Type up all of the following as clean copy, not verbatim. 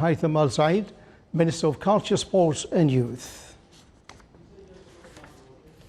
Haytham Al Said, Minister of Culture, Sports and Youth.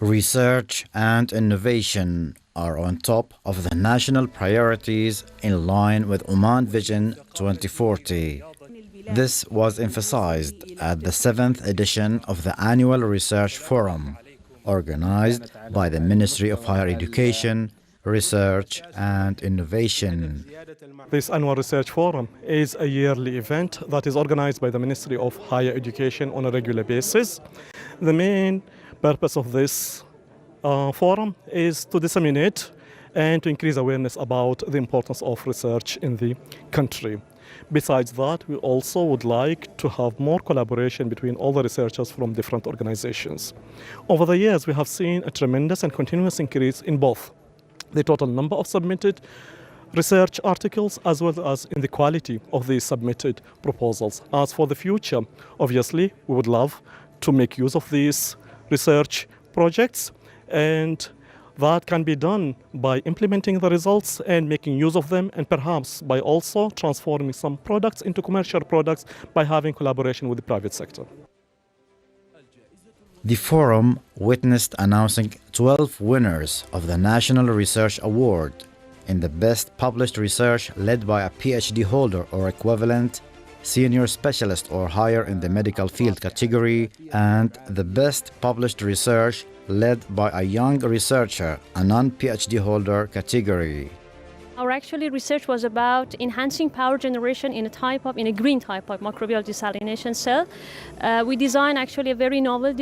Research and innovation are on top of the national priorities in line with Oman Vision 2040. This was emphasized at the 7th edition of the Annual Research Forum, organized by the Ministry of Higher Education, Research and Innovation. This annual research forum is a yearly event that is organized by the Ministry of Higher Education on a regular basis. The main purpose of this forum is to disseminate and to increase awareness about the importance of research in the country. Besides that, we also would like to have more collaboration between all the researchers from different organizations. Over the years, we have seen a tremendous and continuous increase in both the total number of submitted research articles as well as in the quality of the submitted proposals. As for the future, obviously, we would love to make use of these research projects, and that can be done by implementing the results and making use of them, and perhaps by also transforming some products into commercial products by having collaboration with the private sector. The forum witnessed announcing 12 winners of the National Research Award in the Best Published Research led by a PhD holder or equivalent, Senior Specialist or higher in the medical field category, and the Best Published Research led by a young researcher, a non-PhD holder category. Our actually research was about enhancing power generation in a green type of microbial desalination cell. We designed actually a very novel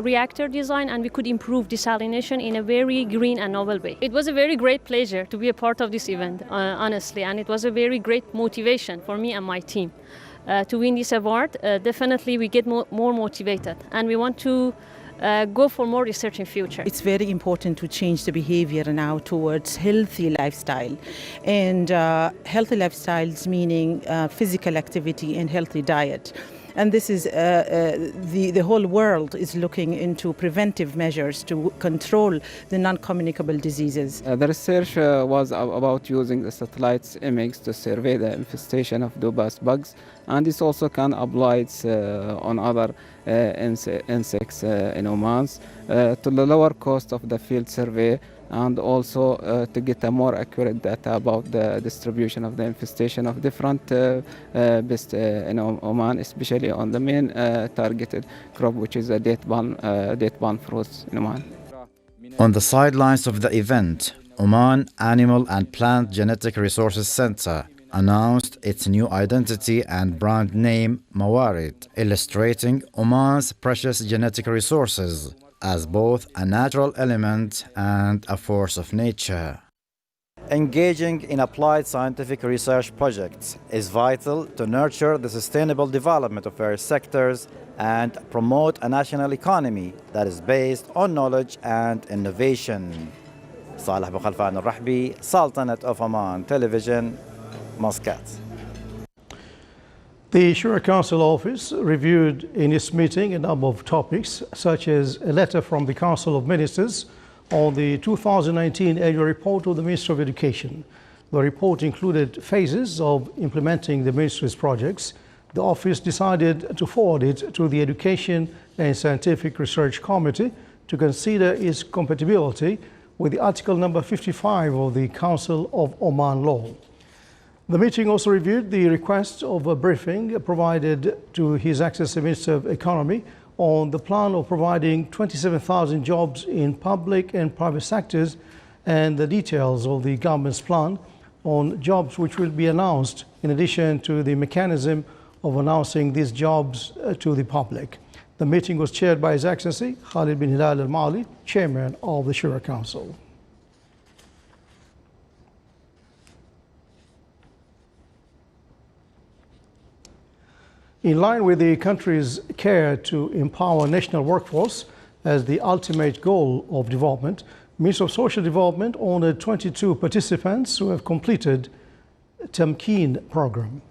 reactor design, and we could improve desalination in a very green and novel way. It was a very great pleasure to be a part of this event, honestly, and it was a very great motivation for me and my team to win this award. Definitely we get more motivated, and we want to go for more research in future. It's very important to change the behavior now towards healthy lifestyle, and healthy lifestyles meaning physical activity and healthy diet. And this is the whole world is looking into preventive measures to control the non-communicable diseases. The research was about using the satellite images to survey the infestation of dubas bugs, and this also can apply on other insects in Oman to the lower cost of the field survey, and also to get a more accurate data about the distribution of the infestation of different pests in Oman, especially on the main targeted crop, which is the date palm fruits in Oman. On the sidelines of the event, Oman Animal and Plant Genetic Resources Center announced its new identity and brand name, Mawarid, illustrating Oman's precious genetic resources as both a natural element and a force of nature. Engaging in applied scientific research projects is vital to nurture the sustainable development of various sectors and promote a national economy that is based on knowledge and innovation. Saleh Bukhalfan Al-Rahbi, Sultanate of Oman Television, Muscat. The Shura Council office reviewed in its meeting a number of topics, such as a letter from the Council of Ministers on the 2019 annual report of the Ministry of Education. The report included phases of implementing the Ministry's projects. The office decided to forward it to the Education and Scientific Research Committee to consider its compatibility with the Article number 55 of the Council of Oman Law. The meeting also reviewed the request of a briefing provided to His Excellency Minister of Economy on the plan of providing 27,000 jobs in public and private sectors, and the details of the government's plan on jobs which will be announced in addition to the mechanism of announcing these jobs to the public. The meeting was chaired by His Excellency Khalid bin Hilal Al-Mali, Chairman of the Shura Council. In line with the country's care to empower national workforce as the ultimate goal of development, Ministry of Social Development honored 22 participants who have completed Tamkeen program.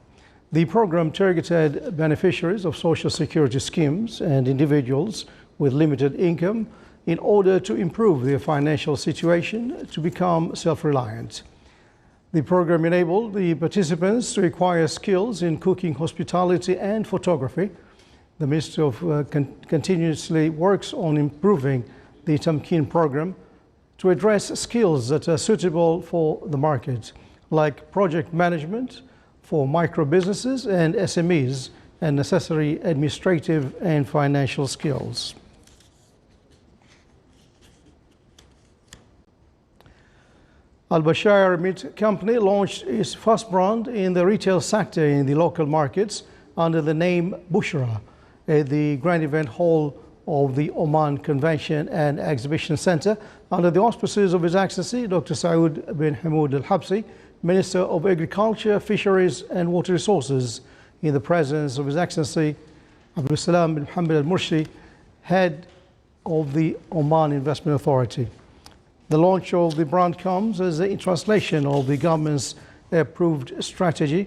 The program targeted beneficiaries of social security schemes and individuals with limited income in order to improve their financial situation to become self-reliant. The program enabled the participants to acquire skills in cooking, hospitality, and photography. The Ministry of continuously works on improving the Tamkeen program to address skills that are suitable for the market, like project management for micro businesses and SMEs, and necessary administrative and financial skills. Al-Bashir Meat Company launched its first brand in the retail sector in the local markets under the name Bushra at the Grand Event Hall of the Oman Convention and Exhibition Center under the auspices of His Excellency Dr. Saud bin Hamoud Al-Habsi, Minister of Agriculture, Fisheries and Water Resources, in the presence of His Excellency Abdul Salam bin Mohammed Al-Mursi, head of the Oman Investment Authority. The launch of the brand comes as a translation of the government's approved strategy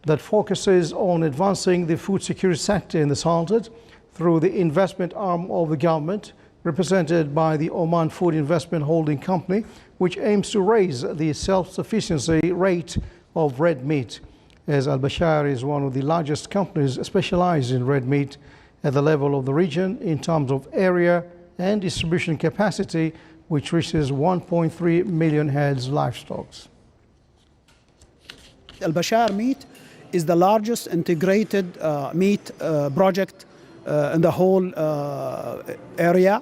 that focuses on advancing the food security sector in the Sultanate through the investment arm of the government, represented by the Oman Food Investment Holding Company, which aims to raise the self-sufficiency rate of red meat, as Al-Bashir is one of the largest companies specialized in red meat at the level of the region in terms of area and distribution capacity, which reaches 1.3 million heads livestock. Al-Bashir Meat is the largest integrated meat project in the whole area.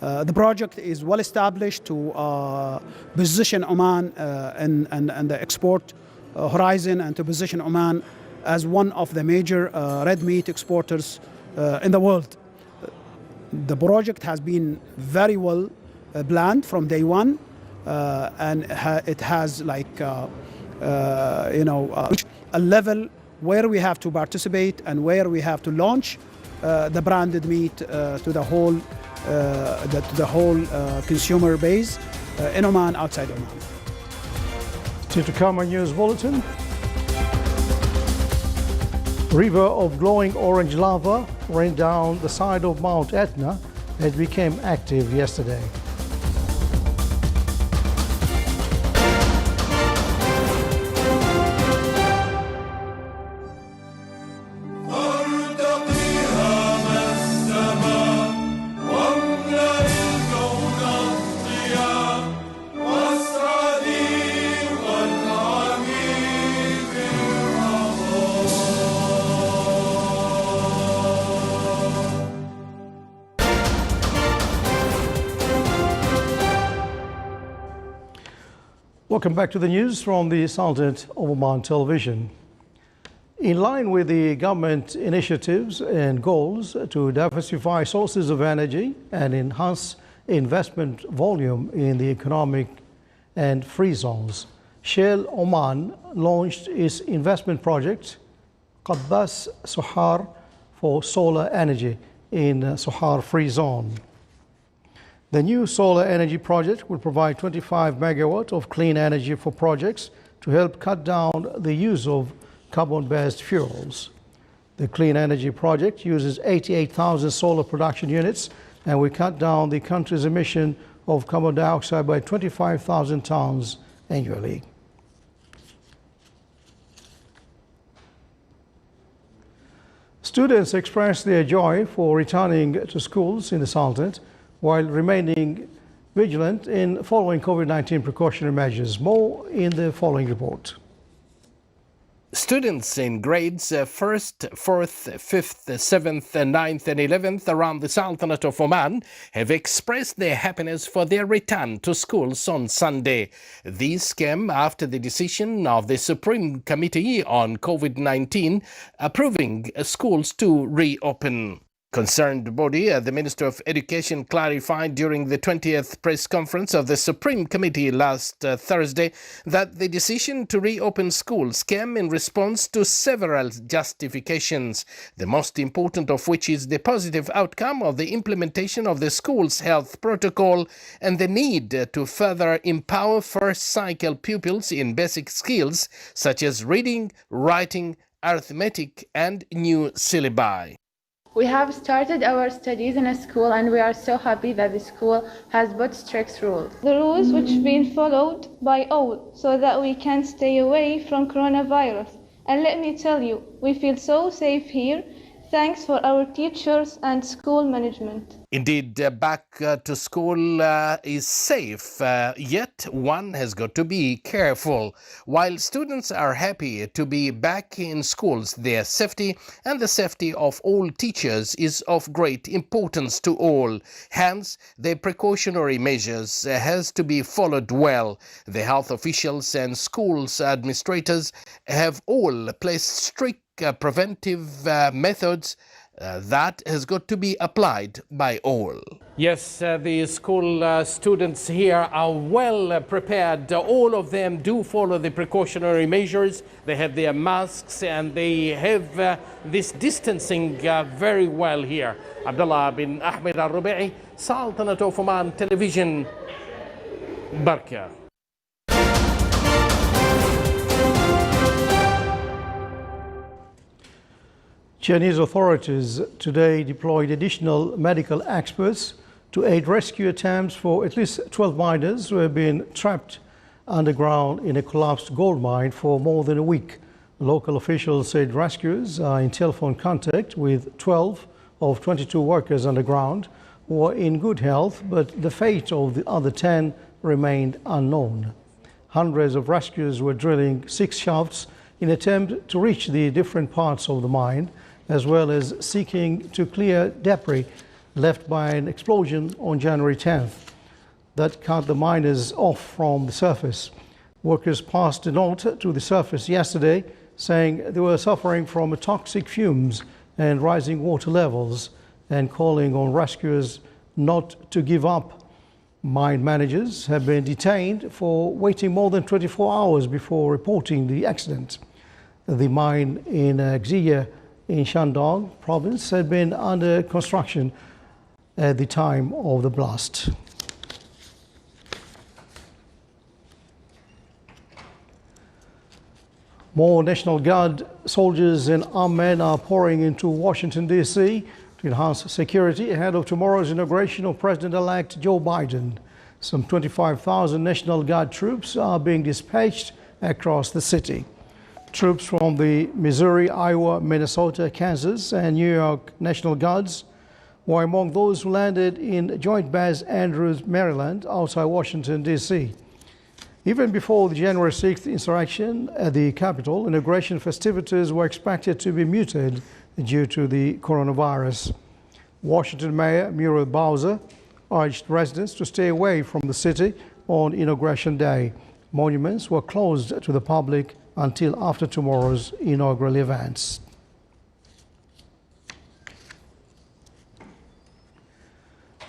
The project is well established to position Oman and the export horizon, and to position Oman as one of the major red meat exporters in the world. The project has been very well planned from day one, and it has a level where we have to participate and where we have to launch the branded meat to the whole consumer base in Oman, outside Oman. To come on News Bulletin. River of glowing orange lava rained down the side of Mount Etna and became active yesterday. Welcome back to the news from the Sultanate of Oman Television. In line with the government initiatives and goals to diversify sources of energy and enhance investment volume in the economic and free zones, Shell Oman launched its investment project, Qabbas Sohar, for solar energy in Sohar Free Zone. The new solar energy project will provide 25 megawatt of clean energy for projects to help cut down the use of carbon-based fuels. The clean energy project uses 88,000 solar production units and will cut down the country's emission of carbon dioxide by 25,000 tons annually. Students expressed their joy for returning to schools in the Sultanate, while remaining vigilant in following COVID-19 precautionary measures. More in the following report. Students in grades 1st, 4th, 5th, 7th, 9th and 11th around the Sultanate of Oman have expressed their happiness for their return to schools on Sunday. This came after the decision of the Supreme Committee on COVID-19 approving schools to reopen. Concerned body, the Minister of Education, clarified during the 20th press conference of the Supreme Committee last Thursday that the decision to reopen schools came in response to several justifications, the most important of which is the positive outcome of the implementation of the school's health protocol and the need to further empower first-cycle pupils in basic skills such as reading, writing, arithmetic and new syllabi. We have started our studies in a school and we are so happy that the school has put strict rules. The rules which have been followed by all so that we can stay away from coronavirus. And let me tell you, we feel so safe here. Thanks for our teachers and school management. Indeed, back to school is safe, yet one has got to be careful. While students are happy to be back in schools, their safety and the safety of all teachers is of great importance to all. Hence, the precautionary measures has to be followed well. The health officials and schools administrators have all placed strict preventive methods that has got to be applied by all. Yes, the school students here are well prepared. All of them do follow the precautionary measures. They have their masks and they have this distancing very well here. Abdullah bin Ahmed al-Rubi'i, Sultanate of Oman Television, Barka. Chinese authorities today deployed additional medical experts to aid rescue attempts for at least 12 miners who have been trapped underground in a collapsed gold mine for more than a week. Local officials said rescuers are in telephone contact with 12 of 22 workers underground who are in good health, but the fate of the other 10 remained unknown. Hundreds of rescuers were drilling 6 shafts in an attempt to reach the different parts of the mine, as well as seeking to clear debris left by an explosion on January 10th that cut the miners off from the surface. Workers passed a note to the surface yesterday saying they were suffering from toxic fumes and rising water levels and calling on rescuers not to give up. Mine managers have been detained for waiting more than 24 hours before reporting the accident. The mine in Xia in Shandong province had been under construction at the time of the blast. More National Guard soldiers and armed men are pouring into Washington, D.C. to enhance security ahead of tomorrow's inauguration of President-elect Joe Biden. Some 25,000 National Guard troops are being dispatched across the city. Troops from the Missouri, Iowa, Minnesota, Kansas, and New York National Guards were among those who landed in Joint Base Andrews, Maryland, outside Washington, D.C. Even before the January 6th insurrection at the Capitol, inauguration festivities were expected to be muted due to the coronavirus. Washington Mayor Muriel Bowser urged residents to stay away from the city on Inauguration Day. Monuments were closed to the public until after tomorrow's inaugural events.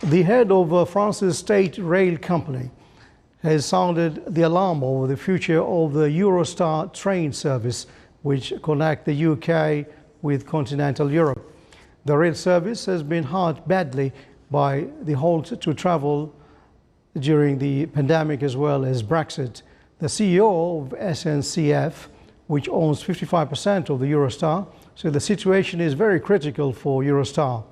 The head of France's state rail company has sounded the alarm over the future of the Eurostar train service, which connects the UK with continental Europe. The rail service has been hurt badly by the halt to travel during the pandemic as well as Brexit. The CEO of SNCF, which owns 55% of the Eurostar, said the situation is very critical for Eurostar.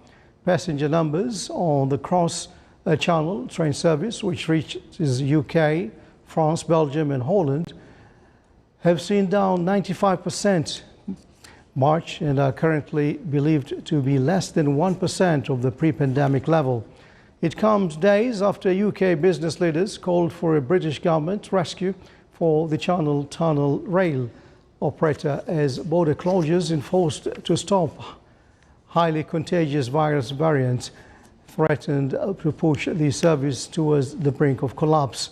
Passenger numbers on the cross-channel train service, which reaches UK, France, Belgium and Holland, have seen down 95% March and are currently believed to be less than 1% of the pre-pandemic level. It comes days after UK business leaders called for a British government rescue for the Channel Tunnel rail operator as border closures enforced to stop highly contagious virus variants threatened to push the service towards the brink of collapse.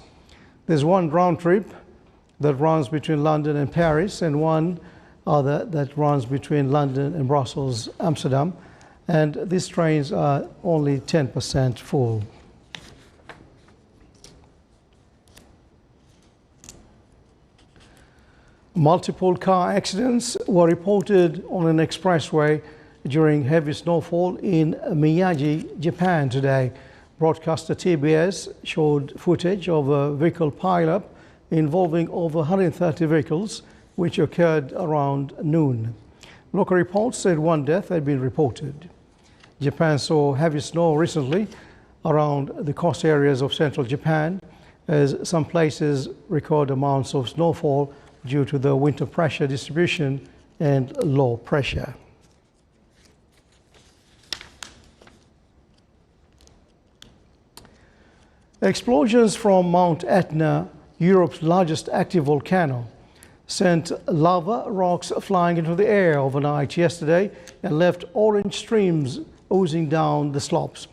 There's one round trip that runs between London and Paris and one other that runs between London and Brussels, Amsterdam, and these trains are only 10% full. Multiple car accidents were reported on an expressway during heavy snowfall in Miyagi, Japan today. Broadcaster TBS showed footage of a vehicle pileup involving over 130 vehicles, which occurred around noon. Local reports said one death had been reported. Japan saw heavy snow recently around the coast areas of central Japan, as some places record amounts of snowfall due to the winter pressure distribution and low pressure. Explosions from Mount Etna, Europe's largest active volcano, sent lava rocks flying into the air overnight yesterday and left orange streams oozing down the slopes.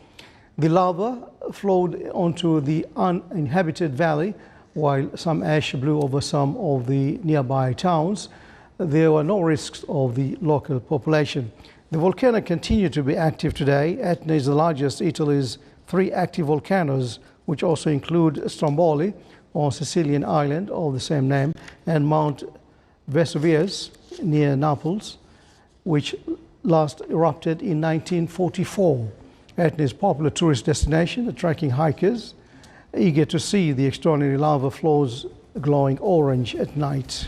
The lava flowed onto the uninhabited valley, while some ash blew over some of the nearby towns. There were no risks of the local population. The volcano continued to be active today. Etna is the largest Italy's 3 active volcanoes, which also include Stromboli on Sicilian island of the same name, and Mount Vesuvius near Naples, which last erupted in 1944. Etna is a popular tourist destination, attracting hikers eager to see the extraordinary lava flows glowing orange at night.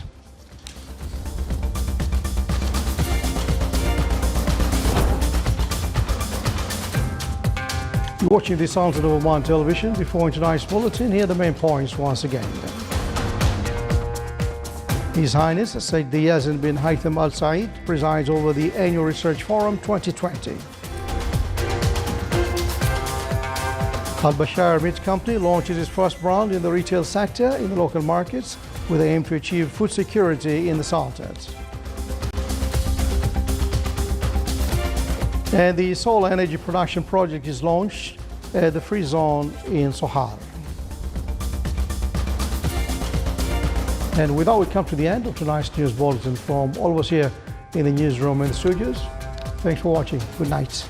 You're watching the Sultan of Oman television. Before tonight's bulletin, here are the main points once again. His Highness Sayyid Yazid bin Haytham Al Said presides over the Annual Research Forum 2020. Al Bashar Meat Company launches its first brand in the retail sector in the local markets with the aim to achieve food security in the Sultanate. And the solar energy production project is launched at the Free Zone in Sohar. And with that, we come to the end of tonight's news bulletin from all of us here in the newsroom and the studios. Thanks for watching. Good night.